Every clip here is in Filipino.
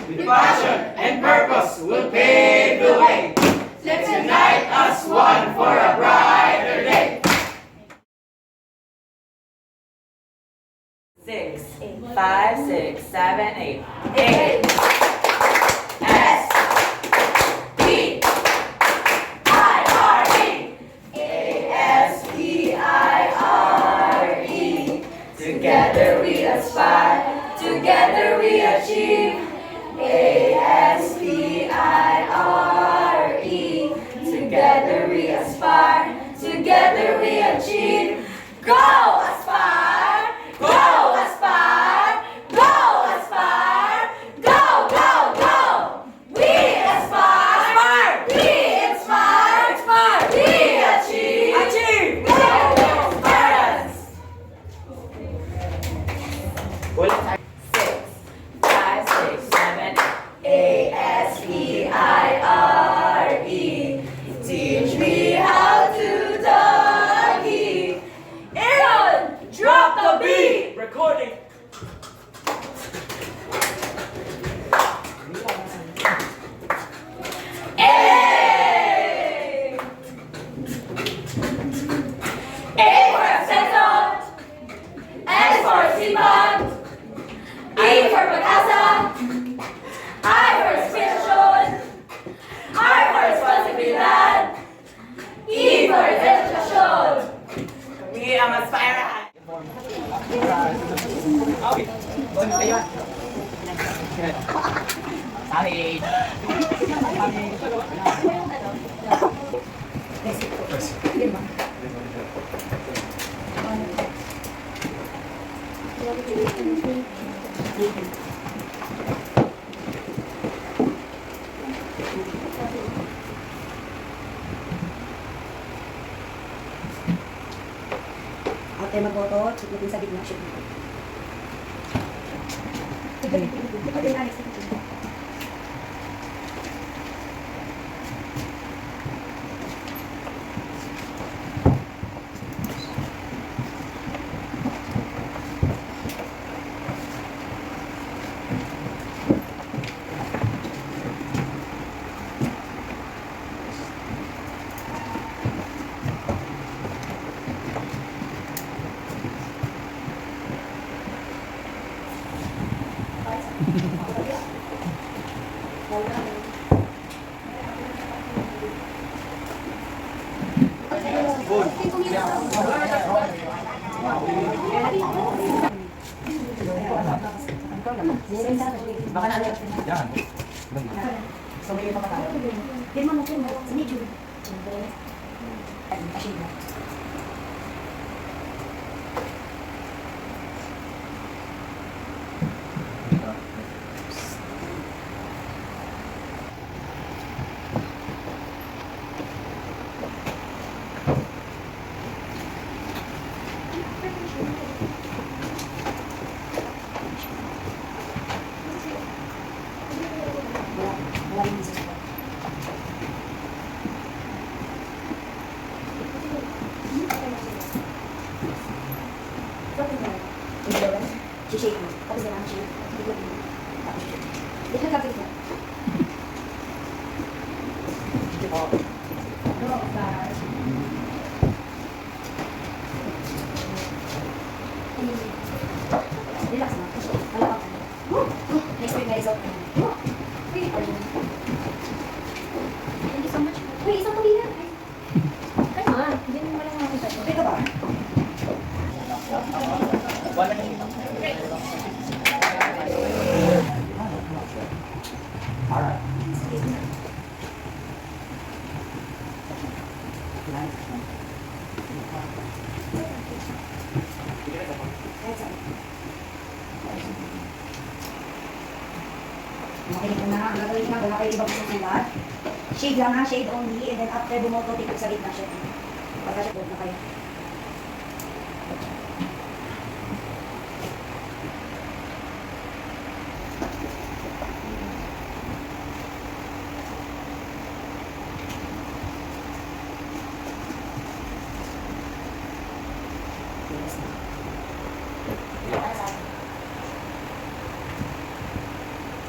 with passion and purpose will pave the way. Let's unite as one for a brighter day. 6, 5, 6, 7, 8. 8. S P I R E A-S-P-I-R-E. Together we aspire, together we achieve. A-S-P-I-R-E. Together we aspire, together we achieve. Go aspire, go aspire, go aspire, go, go, go. We aspire, we inspire, we achieve. Go, Spartans. 6, 5, 6, 7, 8. A-S-P-I-R-E. Teach me how to doggy. Aaron, drop the beat. Recording. A. A for accentual. S for sipan. E for pag-asa. I for expression. R for responsibilidad. E for dedication. We ang aspire. Sorry. Huwag tayo magboto, sukutin sa gitna. Shoot. Baka na yan. So may iba pa tayo. Pirma mo. Sa medyo. Asin mo. Wala rin sa support. Shake mo. Tapos na lang shake. Tapos shake. Dito ka dito. Relax na. Malapang ka. Next week na isot ka. Thank you so much. Uy, isang kabila. Kaya nga, hindi mo malang makakita. Ito ba? Makinig ko na. Ang gagawin na, wala kayo ibang ng lahat. Shade lang ha, shade only. And then after bumoto, tikot sa gitna siya. Pagka siya, na kayo.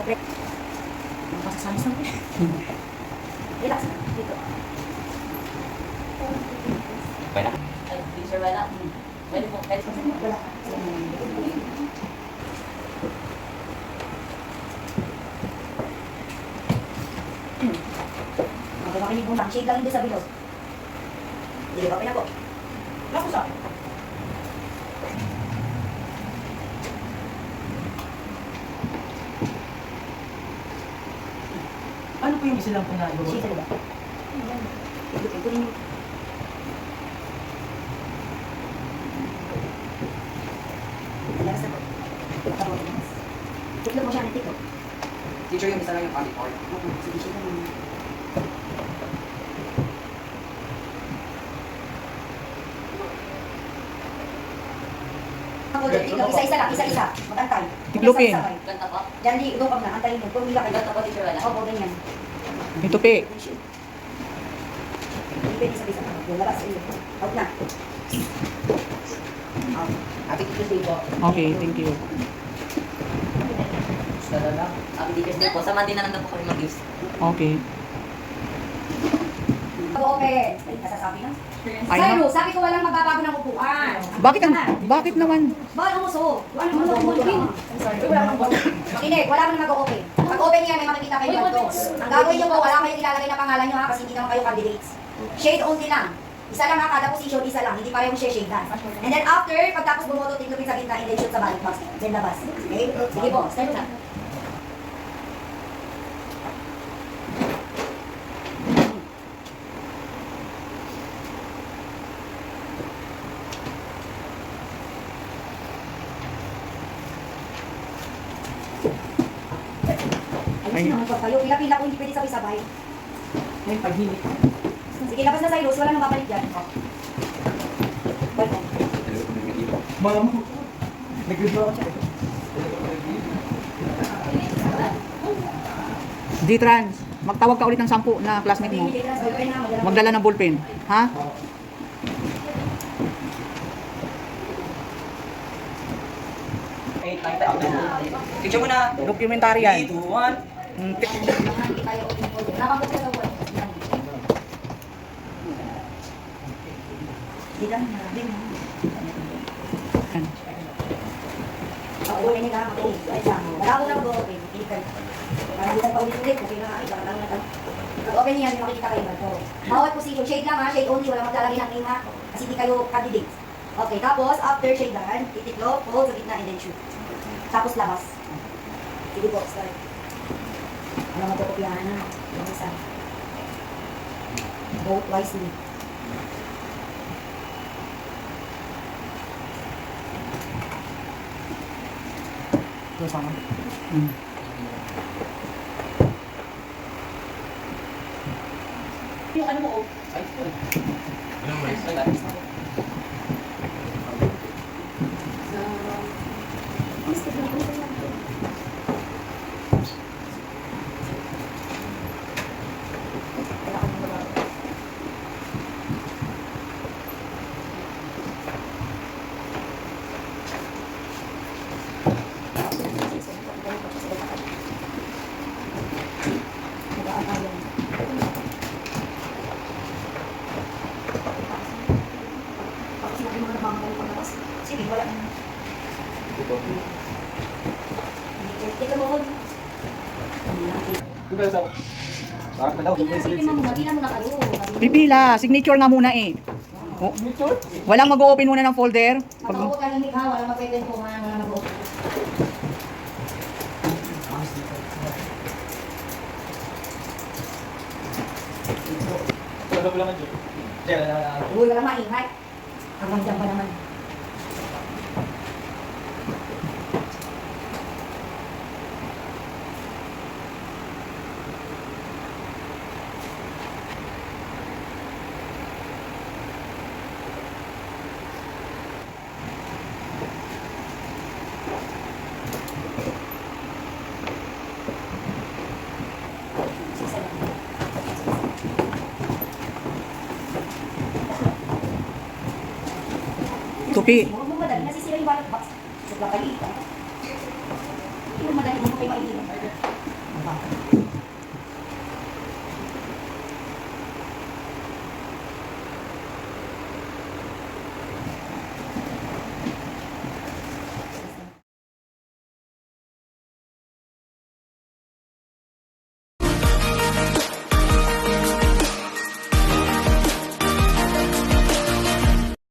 Yes. Relax na. Dito. Ay, teacher, wala. Pwede po, pwede po. Wala. Okay, makinig mo lang. Shade lang hindi sa bilog. Hindi ba pinako? Ako sa. Ano po yung isa lang po na iba? Shade talaga. Kunin mo. Relax na po. Tabo, relax. Tiklop mo siya ng tiklop. Teacher, yung isa lang yung audit part. Oo, sige, shade lang muna. Ako, tiklop, isa-isa lang, isa-isa. Mag-antay. Tiklopin. Isa-isa, Ganda po. Diyan, di, doon ka na, antayin mo. Pumila kayo. Ganda po, teacher, wala. Opo, ganyan. May tupi. Hindi pwede sabi sa mga. Yung labas sa iyo. Out na. Out. Happy Teacher's Day po. Okay, thank you. Basta na lang. Happy Teacher's Day po. Sa Monday na lang daw po kami mag-use. Okay. Mag-open. Ay, nasasabi na. Ay, Cyrus, sabi ko walang magbabago ng upuan. Bakit naman? Bawal umuso. Ano mo I'm sorry. Wala nang makinig, wala mo na mag-open. Pag-open niya, may makikita kayo ganito. Ang gagawin niyo po, wala kayong ilalagay na pangalan niyo ha, kasi hindi naman kayo candidates. Shade only lang. Isa lang ha, kada position, isa lang. Hindi parehong shade dan. And then after, pagtapos bumoto, tiklopin sa gitna, and then shoot sa ballot box. Then labas. Okay? Sige po, start na. Ayos naman po kayo. Pila-pila ko, hindi pwede sabay-sabay. May paghinit. Sige, labas na Cyrus. Wala nang babalik dyan. Welcome. Ma'am, nag-withdraw ako siya. G-Trans, magtawag ka ulit ng 10 na classmate mo. Magdala ng ballpen. Ha? Ay, tayo tayo. Picture mo na. Documentary yan. 3, 2, 1. Oo, ini ka ako. Wala ko na mag-open. Para hindi tayo paulit-ulit. Okay na nga. Mag-open niya, may makikita kayo. Bawat position. Shade lang ha. Shade only. Wala maglalagay ng name ha. Kasi hindi kayo candidates. Okay, tapos after shade lang, titiklop, hold sa gitna, and then shoot. Tapos labas. Sige po, start. Alam mo ito, kopyahan na. Yung isa. Vote wisely. Ito sama. Yung ano mo, oh. Ay, Sige, wala. Tika mo, hold. Parang na daw. Magina mo na kayo. Pipila, signature nga muna eh. Oh. Walang mag-open muna ng folder. Mag-upo ka ng ha, wala magpipintuhan, wala mag-upo. Ito lang naman dyan. Diyan na. Uy, wala maingay. Hanggang dyan pa naman. Tupi. Huwag mo madali, nasisira yung ballot box. Sa kayo. Hindi mo madali, hindi mo kayo maiiwan.